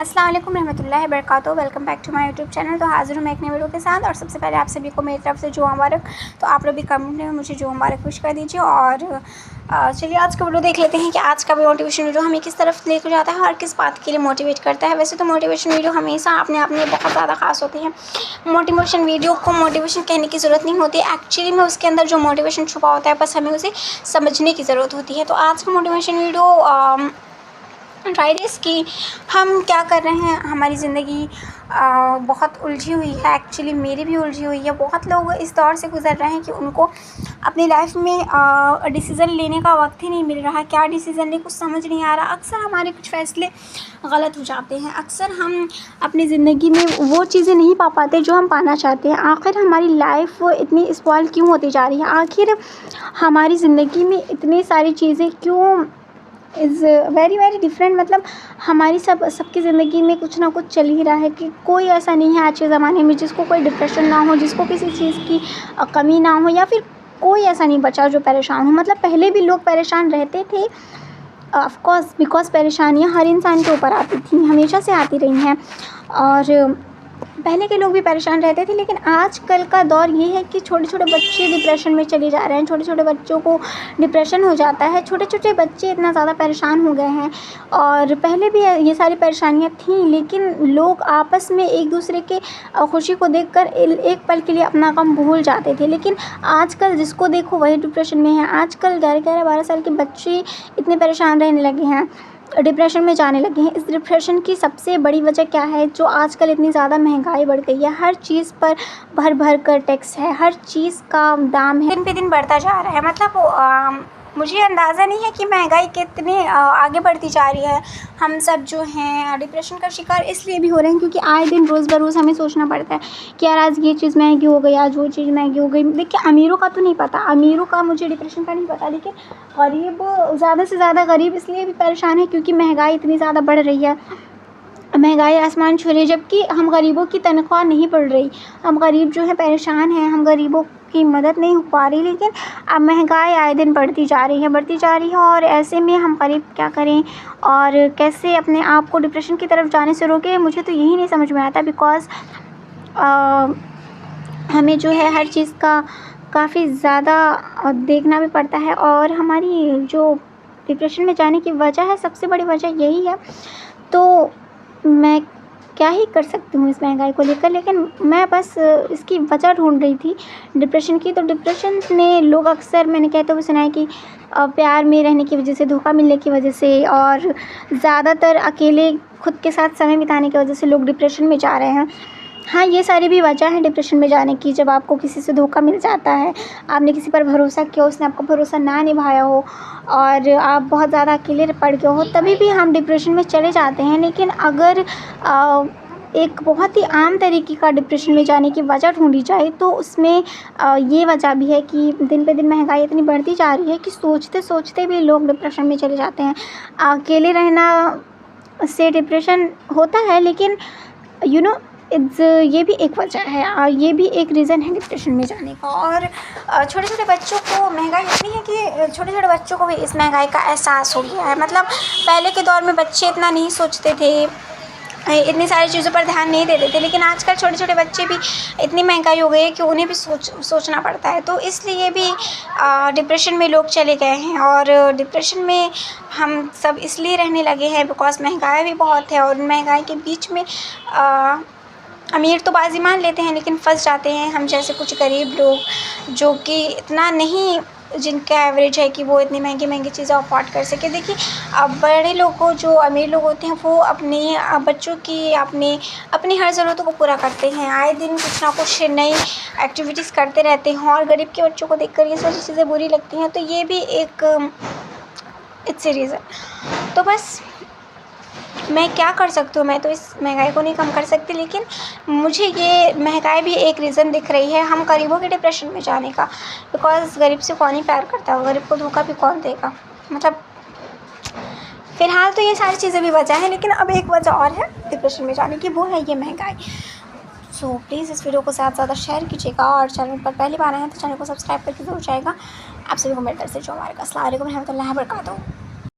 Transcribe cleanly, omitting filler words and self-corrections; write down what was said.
अस्सलाम वालेकुम रहमतुल्लाहि वबरकातुहू। Welcome back to my YouTube channel. तो हाज़िर हूँ मैं एक नई वीडियो के साथ। और सबसे पहले आप सभी को मेरी तरफ से जो मुबारक। तो आप लोग भी कमेंट में मुझे जो मुबारक विश कर दीजिए। और चलिए आज का वीडियो देख लेते हैं कि आज का मोटिवेशन वीडियो हमें किस तरफ लेकर जाता है और किस बात के लिए मोटिवेट करता है। वैसे तो मोटिवेशन वीडियो हमेशा अपने आप में बहुत ज़्यादा खास होती है। मोटिवेशन वीडियो को मोटिवेशन कहने की ज़रूरत नहीं होती, एक्चुअली में उसके अंदर जो मोटिवेशन छुपा होता है बस हमें उसे समझने की ज़रूरत होती है। तो आज का मोटिवेशन वीडियो राइडर्स की हम क्या कर रहे हैं। हमारी ज़िंदगी बहुत उलझी हुई है, एक्चुअली मेरी भी उलझी हुई है। बहुत लोग इस दौर से गुज़र रहे हैं कि उनको अपनी लाइफ में डिसीज़न लेने का वक्त ही नहीं मिल रहा है। क्या डिसीज़न लें कुछ समझ नहीं आ रहा। अक्सर हमारे कुछ फ़ैसले गलत हो जाते हैं। अक्सर हम अपनी ज़िंदगी में वो चीज़ें नहीं पा पाते जो हम पाना चाहते हैं। आखिर हमारी लाइफ इतनी स्पॉइल क्यों होती जा रही है। आखिर हमारी ज़िंदगी में इतनी सारी चीज़ें क्यों इज़ वेरी वेरी डिफरेंट। मतलब हमारी सबकी ज़िंदगी में कुछ ना कुछ चल ही रहा है कि कोई ऐसा नहीं है आज के ज़माने में जिसको कोई डिप्रेशन ना हो, जिसको किसी चीज़ की कमी ना हो, या फिर कोई ऐसा नहीं बचा जो परेशान हो। मतलब पहले भी लोग परेशान रहते थे ऑफ कोर्स, बिकॉज़ परेशानियाँ हर इंसान के ऊपर आती थी, हमेशा से आती रही हैं। और पहले के लोग भी परेशान रहते थे, लेकिन आजकल का दौर ये है कि छोटे छोटे बच्चे डिप्रेशन में चले जा रहे हैं। छोटे छोटे बच्चों को डिप्रेशन हो जाता है। छोटे छोटे बच्चे इतना ज़्यादा परेशान हो गए हैं। और पहले भी ये सारी परेशानियां थीं, लेकिन लोग आपस में एक दूसरे के खुशी को देखकर एक पल के लिए अपना गम भूल जाते थे। लेकिन आजकल जिसको देखो वही डिप्रेशन में है। आजकल 11-12 साल के बच्चे इतने परेशान रहने लगे हैं, डिप्रेशन में जाने लगे हैं। इस डिप्रेशन की सबसे बड़ी वजह क्या है? जो आजकल इतनी ज़्यादा महंगाई बढ़ गई है। हर चीज़ पर भर भर कर टैक्स है, हर चीज़ का दाम है दिन पे दिन बढ़ता जा रहा है। मतलब मुझे अंदाज़ा नहीं है कि महंगाई कितनी आगे बढ़ती जा रही है। हम सब जो हैं डिप्रेशन का शिकार इसलिए भी हो रहे हैं क्योंकि आए दिन रोज़ बरोज़ हमें सोचना पड़ता है कि यार आज ये चीज़ महंगी हो गई, आज वो चीज़ महंगी हो गई। देखिए अमीरों का तो नहीं पता, अमीरों का मुझे डिप्रेशन का नहीं पता, लेकिन गरीब, ज़्यादा से ज़्यादा गरीब इसलिए भी परेशान है क्योंकि महंगाई इतनी ज़्यादा बढ़ रही है। महंगाई आसमान छू रही है, जबकि हम गरीबों की तनख्वाह नहीं बढ़ रही। हम गरीब जो है परेशान हैं, हम गरीबों की मदद नहीं हो पा रही। लेकिन अब महंगाई आए दिन बढ़ती जा रही है। और ऐसे में हम गरीब क्या करें और कैसे अपने आप को डिप्रेशन की तरफ जाने से रोकें, मुझे तो यही नहीं समझ में आता। बिकॉज़ हमें जो है हर चीज़ का काफ़ी ज़्यादा देखना भी पड़ता है। और हमारी जो डिप्रेशन में जाने की वजह है, सबसे बड़ी वजह यही है। तो मैं क्या ही कर सकती हूँ इस महंगाई को लेकर, लेकिन मैं बस इसकी वजह ढूंढ रही थी डिप्रेशन की। तो डिप्रेशन में लोग अक्सर मैंने कहते हुए सुना है कि प्यार में रहने की वजह से, धोखा मिलने की वजह से, और ज़्यादातर अकेले खुद के साथ समय बिताने की वजह से लोग डिप्रेशन में जा रहे हैं। हाँ, ये सारी भी वजह है डिप्रेशन में जाने की। जब आपको किसी से धोखा मिल जाता है, आपने किसी पर भरोसा किया, उसने आपका भरोसा ना निभाया हो और आप बहुत ज़्यादा अकेले पड़ गए हो, तभी भी हम डिप्रेशन में चले जाते हैं। लेकिन अगर एक बहुत ही आम तरीके का डिप्रेशन में जाने की वजह ढूंढी जाए तो उसमें ये वजह भी है कि दिन पे दिन महंगाई इतनी बढ़ती जा रही है कि सोचते सोचते भी लोग डिप्रेशन में चले जाते हैं। अकेले रहना से डिप्रेशन होता है, लेकिन ये भी एक वजह है, ये भी एक रीज़न है डिप्रेशन में जाने का। और छोटे छोटे बच्चों को महंगाई इतनी है कि छोटे छोटे बच्चों को भी इस महंगाई का एहसास हो गया है। मतलब पहले के दौर में बच्चे इतना नहीं सोचते थे, इतनी सारी चीज़ों पर ध्यान नहीं देते थे, लेकिन आजकल छोटे छोटे बच्चे भी इतनी महंगाई हो गई है कि उन्हें भी सोचना पड़ता है। तो इसलिए भी डिप्रेशन में लोग चले गए हैं। और डिप्रेशन में हम सब इसलिए रहने लगे हैं बिकॉज़ महंगाई भी बहुत है। और महंगाई के बीच में अमीर तो बाजी मान लेते हैं, लेकिन फंस जाते हैं हम जैसे कुछ गरीब लोग, जो कि इतना नहीं, जिनका एवरेज है कि वो इतनी महंगी महंगी चीज़ें अफोर्ड कर सके। देखिए अब बड़े लोग को, जो अमीर लोग होते हैं, वो अपने बच्चों की अपनी हर ज़रूरतों को पूरा करते हैं। आए दिन कुछ ना कुछ नई एक्टिविटीज़ करते रहते हैं। और गरीब के बच्चों को देखकर ये सारी चीज़ें बुरी लगती हैं। तो ये भी एक इट्स ए रीज़न। तो बस मैं क्या कर सकती हूँ? मैं तो इस महंगाई को नहीं कम कर सकती, लेकिन मुझे ये महंगाई भी एक रीज़न दिख रही है हम गरीबों के डिप्रेशन में जाने का। बिकॉज़ गरीब से कौन ही प्यार करता है, गरीब को धोखा भी कौन देगा। मतलब फ़िलहाल तो ये सारी चीज़ें भी वजह है, लेकिन अब एक वजह और है डिप्रेशन में जाने की, वो है ये महंगाई। सो प्लीज़ इस वीडियो को ज़्यादा से ज़्यादा शेयर कीजिएगा। और चैनल पर पहली बार आए हैं तो चैनल को सब्सक्राइब करके ज़रूर जाएगा। आप सभी को मेरी तरफ से जो हमारे अस्सलाम वालेकुम रहमतुल्लाहि व बरकातहू।